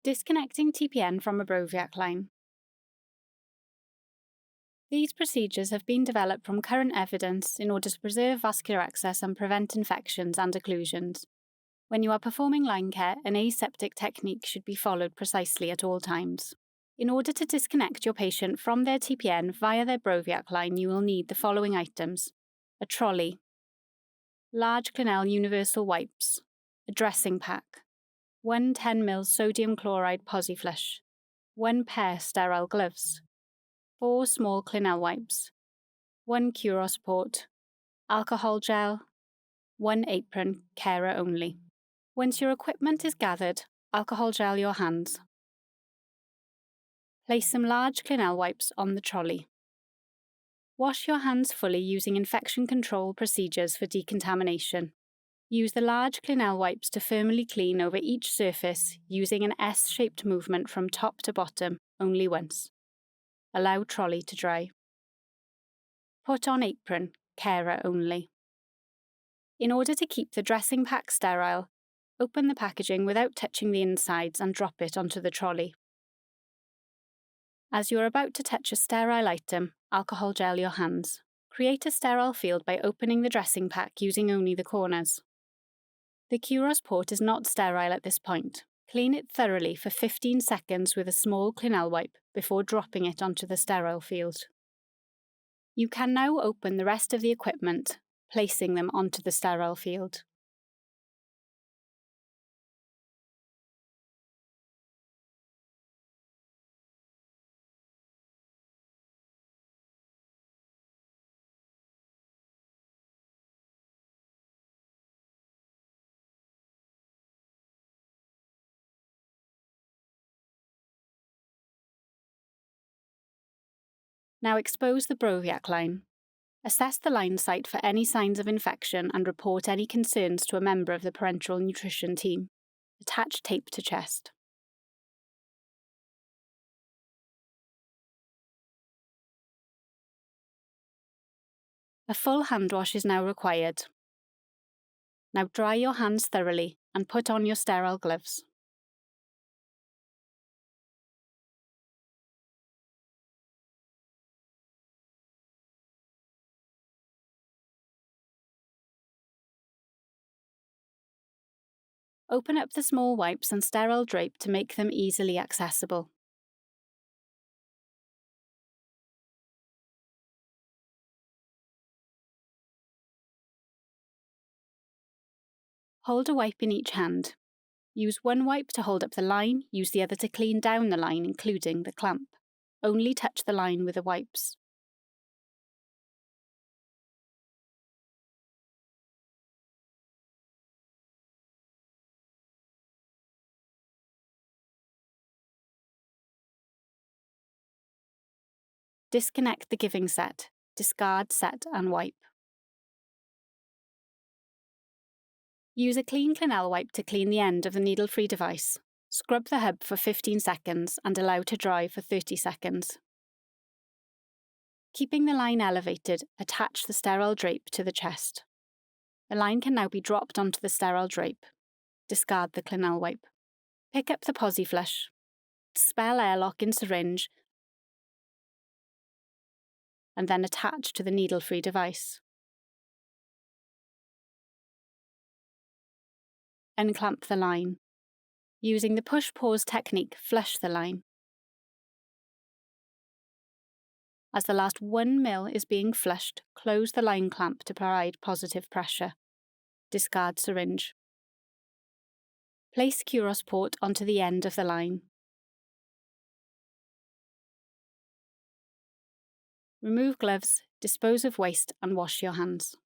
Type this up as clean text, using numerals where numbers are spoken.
Disconnecting TPN from a Broviac line. These procedures have been developed from current evidence in order to preserve vascular access and prevent infections and occlusions. When you are performing line care, an aseptic technique should be followed precisely at all times. In order to disconnect your patient from their TPN via their Broviac line, you will need the following items: a trolley, large Clinell universal wipes, a dressing pack, 1 10ml sodium chloride posiflush, 1 pair sterile gloves, 4 small Clinell wipes, 1 Curos port, alcohol gel, 1 apron, carer only. Once your equipment is gathered, alcohol gel your hands. Place some large Clinell wipes on the trolley. Wash your hands fully using infection control procedures for decontamination. Use the large Clinell wipes to firmly clean over each surface using an S-shaped movement from top to bottom only once. Allow trolley to dry. Put on apron, carer only. In order to keep the dressing pack sterile, open the packaging without touching the insides and drop it onto the trolley. As you are about to touch a sterile item, alcohol gel your hands. Create a sterile field by opening the dressing pack using only the corners. The Curos port is not sterile at this point. Clean it thoroughly for 15 seconds with a small Clinell wipe before dropping it onto the sterile field. You can now open the rest of the equipment, placing them onto the sterile field. Now expose the Broviac line. Assess the line site for any signs of infection and report any concerns to a member of the parenteral nutrition team. Attach tape to chest. A full hand wash is now required. Now dry your hands thoroughly and put on your sterile gloves. Open up the small wipes and sterile drape to make them easily accessible. Hold a wipe in each hand. Use one wipe to hold up the line, use the other to clean down the line, including the clamp. Only touch the line with the wipes. Disconnect the giving set. Discard set and wipe. Use a clean Clinell wipe to clean the end of the needle-free device. Scrub the hub for 15 seconds and allow to dry for 30 seconds. Keeping the line elevated, attach the sterile drape to the chest. The line can now be dropped onto the sterile drape. Discard the Clinell wipe. Pick up the posiflush. Spell airlock in syringe and then attach to the needle-free device. Unclamp the line. Using the push-pause technique, flush the line. As the last 1 ml is being flushed, close the line clamp to provide positive pressure. Discard syringe. Place Curos port onto the end of the line. Remove gloves, dispose of waste and wash your hands.